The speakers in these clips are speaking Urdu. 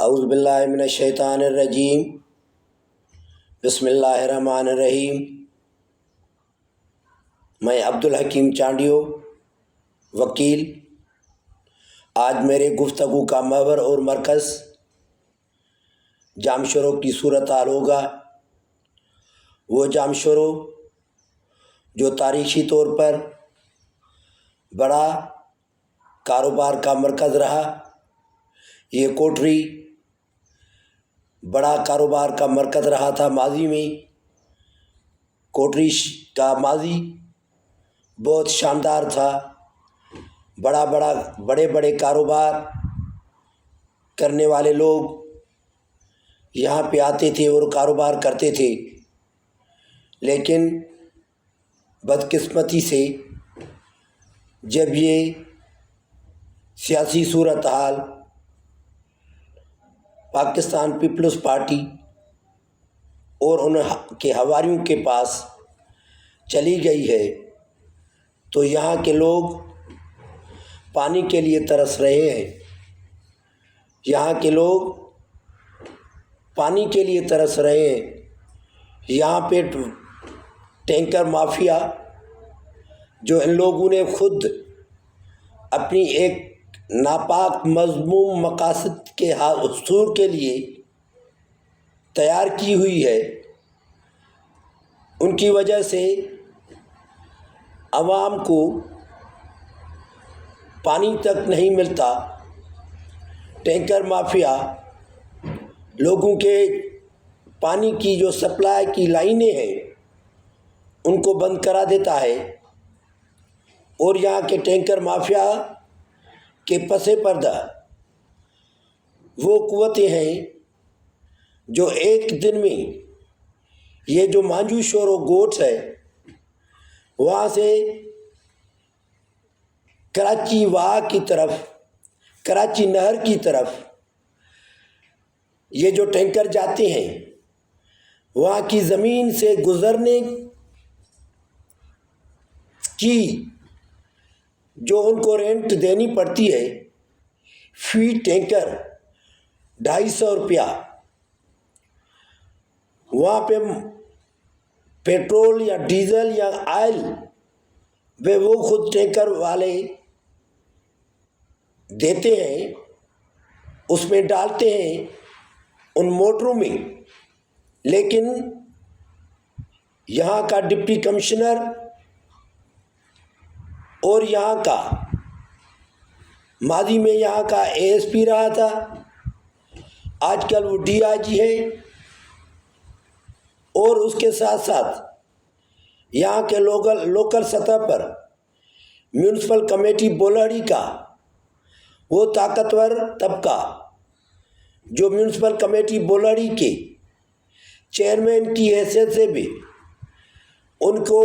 اعوذ باللہ من الشیطان الرجیم، بسم اللہ الرحمن الرحیم۔ میں عبدالحکیم چانڈیو، وکیل۔ آج میرے گفتگو کا محور اور مرکز جام شوروں کی صورتحال ہوگا۔ وہ جام شوروں جو تاریخی طور پر بڑا کاروبار کا مرکز رہا۔ یہ کوٹری بڑا کاروبار کا مرکز رہا تھا ماضی میں۔ کوٹری کا ماضی بہت شاندار تھا۔ بڑے بڑے کاروبار کرنے والے لوگ یہاں پہ آتے تھے اور کاروبار کرتے تھے، لیکن بدقسمتی سے جب یہ سیاسی صورتحال پاکستان پیپلز پارٹی اور ان کے حواریوں کے پاس چلی گئی ہے تو یہاں کے لوگ پانی کے لیے ترس رہے ہیں۔ یہاں کے لوگ پانی کے لیے ترس رہے ہیں۔ یہاں پہ ٹینکر مافیا جو ان لوگوں نے خود اپنی ایک ناپاک مذموم مقاصد کے حصول کے لیے تیار کی ہوئی ہے، ان کی وجہ سے عوام کو پانی تک نہیں ملتا۔ ٹینکر مافیا لوگوں کے پانی کی جو سپلائی کی لائنیں ہیں ان کو بند کرا دیتا ہے، اور یہاں کے ٹینکر مافیا کے پس پردہ وہ قوتیں ہیں جو ایک دن میں یہ جو مانجو شور و گوٹس ہے وہاں سے کراچی واہ کی طرف، کراچی نہر کی طرف یہ جو ٹینکر جاتے ہیں وہاں کی زمین سے گزرنے کی جو ان کو رینٹ دینی پڑتی ہے فی ٹینکر 250 روپیہ، وہاں پہ پیٹرول یا ڈیزل یا آئل وہ خود ٹینکر والے دیتے ہیں، اس میں ڈالتے ہیں ان موٹروں میں۔ لیکن یہاں کا ڈپٹی کمشنر اور یہاں کا ماضی میں یہاں کا اے ایس پی رہا تھا، آج کل وہ ڈی آئی جی ہے، اور اس کے ساتھ ساتھ یہاں کے لوکل سطح پر میونسپل کمیٹی بولہڑی کا وہ طاقتور طبقہ جو میونسپل کمیٹی بولہڑی کے چیئرمین کی حیثیت سے بھی ان کو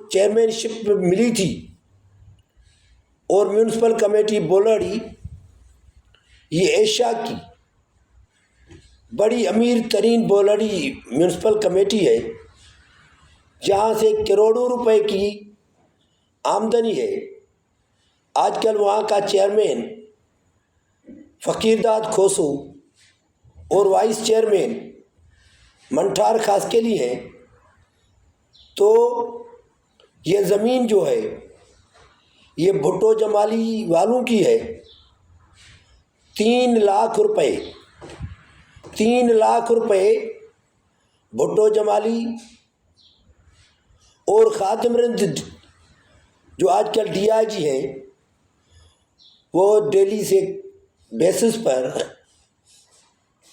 چیئرمین شپ ملی تھی، اور میونسپل کمیٹی بولہڑی یہ ایشیا کی بڑی امیر ترین بولہڑی میونسپل کمیٹی ہے، جہاں سے کروڑوں روپے کی آمدنی ہے۔ آج کل وہاں کا چیئرمین فقیرداد کھوسو اور وائس چیئرمین منٹھار خاسکیلی ہیں۔ تو یہ زمین جو ہے یہ بھٹو جمالی والوں کی ہے۔ 3 لاکھ روپے بھٹو جمالی اور خادم رند جو آج کل ڈی آئی جی ہیں وہ ڈیلی سے بیسس پر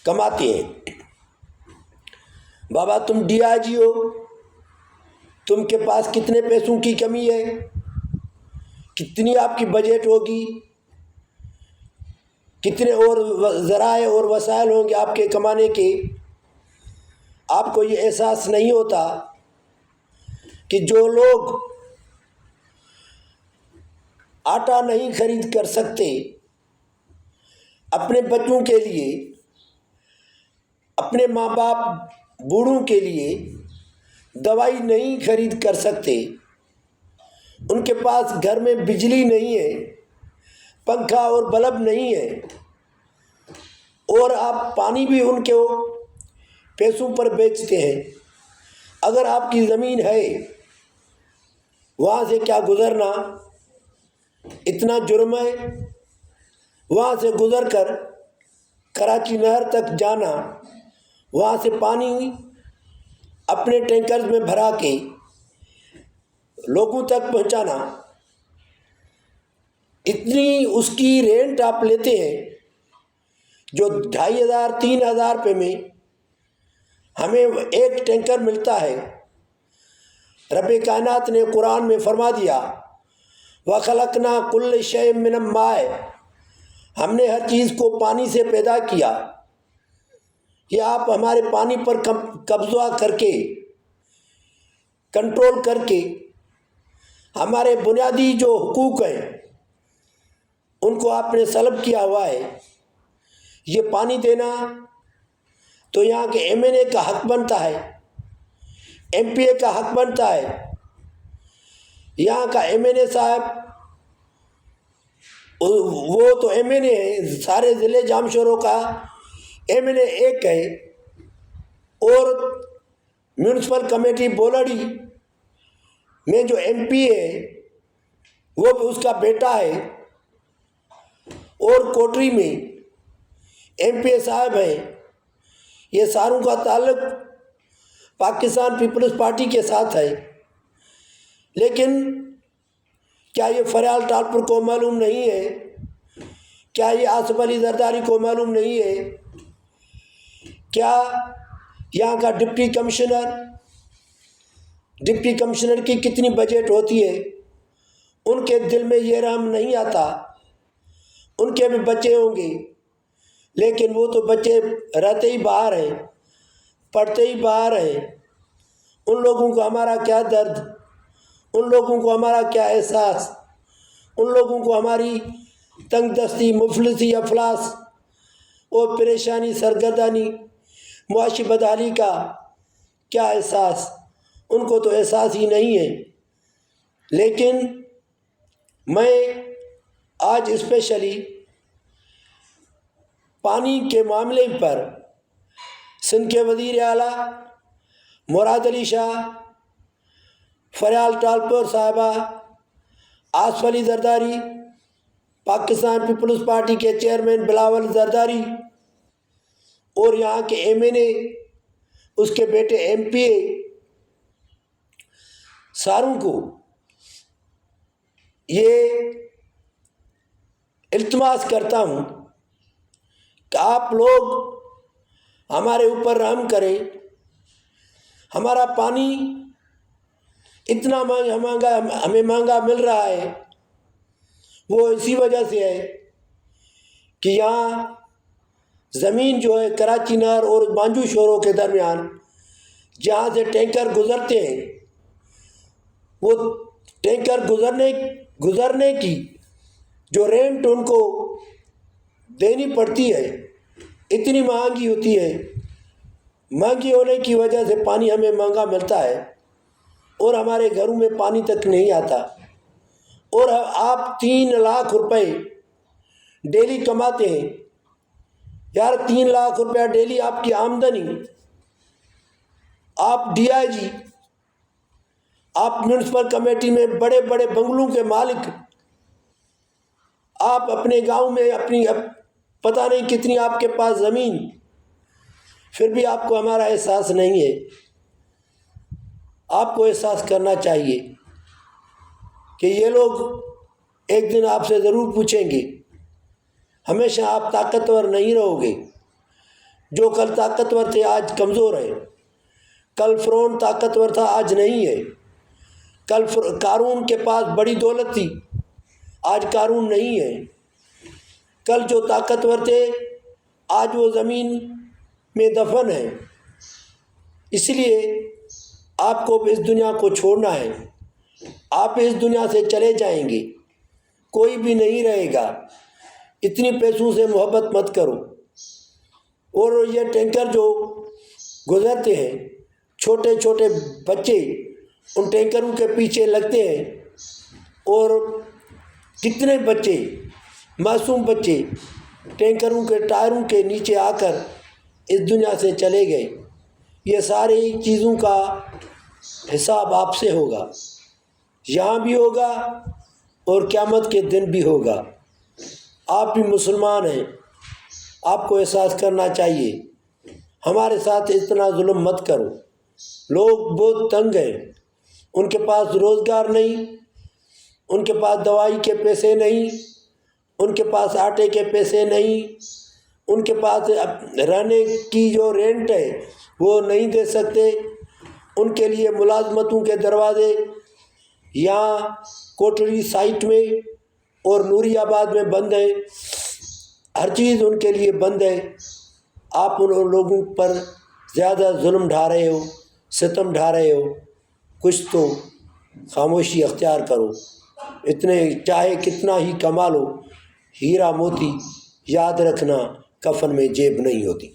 کماتے ہیں۔ بابا تم ڈی آئی جی ہو، تم کے پاس کتنے پیسوں کی کمی ہے، کتنی آپ کی بجٹ ہوگی، کتنے اور ذرائع اور وسائل ہوں گے آپ کے کمانے کے؟ آپ کو یہ احساس نہیں ہوتا کہ جو لوگ آٹا نہیں خرید کر سکتے اپنے بچوں کے لیے، اپنے ماں باپ بوڑھوں کے لیے دوائی نہیں خرید کر سکتے، ان کے پاس گھر میں بجلی نہیں ہے، پنکھا اور بلب نہیں ہے، اور آپ پانی بھی ان کے پیسوں پر بیچتے ہیں۔ اگر آپ کی زمین ہے وہاں سے کیا گزرنا اتنا جرم ہے؟ وہاں سے گزر کر کراچی نہر تک جانا، وہاں سے پانی اپنے ٹینکرز میں بھرا کے لوگوں تک پہنچانا، اتنی اس کی رینٹ آپ لیتے ہیں جو 2500 3000 روپے میں ہمیں ایک ٹینکر ملتا ہے۔ رب کائنات نے قرآن میں فرما دیا وَخَلَقْنَا كُلَّ شَيْءٍ مِّنَ الْمَاءِ، ہم نے ہر چیز کو پانی سے پیدا کیا۔ یہ آپ ہمارے پانی پر قبضہ کر کے، کنٹرول کر کے ہمارے بنیادی جو حقوق ہیں ان کو آپ نے سلب کیا ہوا ہے۔ یہ پانی دینا تو یہاں کے ایم این اے کا حق بنتا ہے، ایم پی اے کا حق بنتا ہے۔ یہاں کا ایم این اے صاحب وہ تو ایم این اے ہے، سارے ضلع جامشوروں کا ایم این اے ایک ہے، اور میونسپل کمیٹی بولڑی میں جو ایم پی ہے وہ بھی اس کا بیٹا ہے، اور کوٹری میں ایم پی اے صاحب ہیں۔ یہ ساروں کا تعلق پاکستان پیپلز پارٹی کے ساتھ ہے۔ لیکن کیا یہ فریال ٹالپور کو معلوم نہیں ہے؟ کیا یہ آصف علی زرداری کو معلوم نہیں ہے؟ کیا یہاں کا ڈپٹی کمشنر کی کتنی بجٹ ہوتی ہے؟ ان کے دل میں یہ رحم نہیں آتا؟ ان کے بھی بچے ہوں گے، لیکن وہ تو بچے رہتے ہی باہر ہیں، پڑھتے ہی باہر ہیں۔ ان لوگوں کو ہمارا کیا درد، ان لوگوں کو ہمارا کیا احساس، ان لوگوں کو ہماری تنگ دستی، مفلسی، افلاس اور پریشانی، سرگردانی، معاشی بدحالی کا کیا احساس؟ ان کو تو احساس ہی نہیں ہے۔ لیکن میں آج اسپیشلی پانی کے معاملے پر سندھ کے وزیر اعلیٰ مراد علی شاہ، فریال ٹالپور صاحبہ، آصف علی زرداری، پاکستان پیپلز پارٹی کے چیئرمین بلاول زرداری، اور یہاں کے ایم این اے، اس کے بیٹے ایم پی اے، ساروں کو یہ التماس کرتا ہوں کہ آپ لوگ ہمارے اوپر رحم کریں۔ ہمارا پانی اتنا مہنگا ہمیں مہنگا مل رہا ہے، وہ اسی وجہ سے ہے کہ یہاں زمین جو ہے کراچی نہر اور مانجو شوروں کے درمیان جہاں سے ٹینکر گزرتے ہیں، وہ ٹینکر گزرنے کی جو رینٹ ان کو دینی پڑتی ہے اتنی مہنگی ہوتی ہے۔ مہنگی ہونے کی وجہ سے پانی ہمیں مہنگا ملتا ہے اور ہمارے گھروں میں پانی تک نہیں آتا، اور آپ 3 لاکھ روپے ڈیلی کماتے ہیں۔ یار 3 لاکھ روپیہ ڈیلی آپ کی آمدنی، آپ ڈی آئی جی، آپ میونسپل کمیٹی میں بڑے بڑے بنگلوں کے مالک، آپ اپنے گاؤں میں اپنی پتہ نہیں کتنی آپ کے پاس زمین، پھر بھی آپ کو ہمارا احساس نہیں ہے۔ آپ کو احساس کرنا چاہیے کہ یہ لوگ ایک دن آپ سے ضرور پوچھیں گے۔ ہمیشہ آپ طاقتور نہیں رہو گے۔ جو کل طاقتور تھے آج کمزور ہیں، کل فرعون طاقتور تھا آج نہیں ہے، کل قارون کے پاس بڑی دولت تھی آج قارون نہیں ہے، کل جو طاقتور تھے آج وہ زمین میں دفن ہیں۔ اس لیے آپ کو اس دنیا کو چھوڑنا ہے، آپ اس دنیا سے چلے جائیں گے، کوئی بھی نہیں رہے گا۔ اتنی پیسوں سے محبت مت کرو۔ اور یہ ٹینکر جو گزرتے ہیں، چھوٹے چھوٹے بچے ان ٹینکروں کے پیچھے لگتے ہیں، اور کتنے بچے، معصوم بچے ٹینکروں کے ٹائروں کے نیچے آ کر اس دنیا سے چلے گئے۔ یہ ساری چیزوں کا حساب آپ سے ہوگا، یہاں بھی ہوگا اور قیامت کے دن بھی ہوگا۔ آپ بھی مسلمان ہیں، آپ کو احساس کرنا چاہیے ہمارے ساتھ اتنا ظلم مت کرو۔ لوگ بہت تنگ ہیں، ان کے پاس روزگار نہیں، ان کے پاس دوائی کے پیسے نہیں، ان کے پاس آٹے کے پیسے نہیں، ان کے پاس رہنے کی جو رینٹ ہے وہ نہیں دے سکتے۔ ان کے لیے ملازمتوں کے دروازے یہاں کوٹڑی سائٹ میں اور نوری آباد میں بند ہیں، ہر چیز ان کے لیے بند ہے۔ آپ ان لوگوں پر زیادہ ظلم ڈھا رہے ہو، ستم ڈھا رہے ہو، کچھ تو خاموشی اختیار کرو۔ اتنے چاہے کتنا ہی کما لو، ہیرا موتی یاد رکھنا کفن میں جیب نہیں ہوتی۔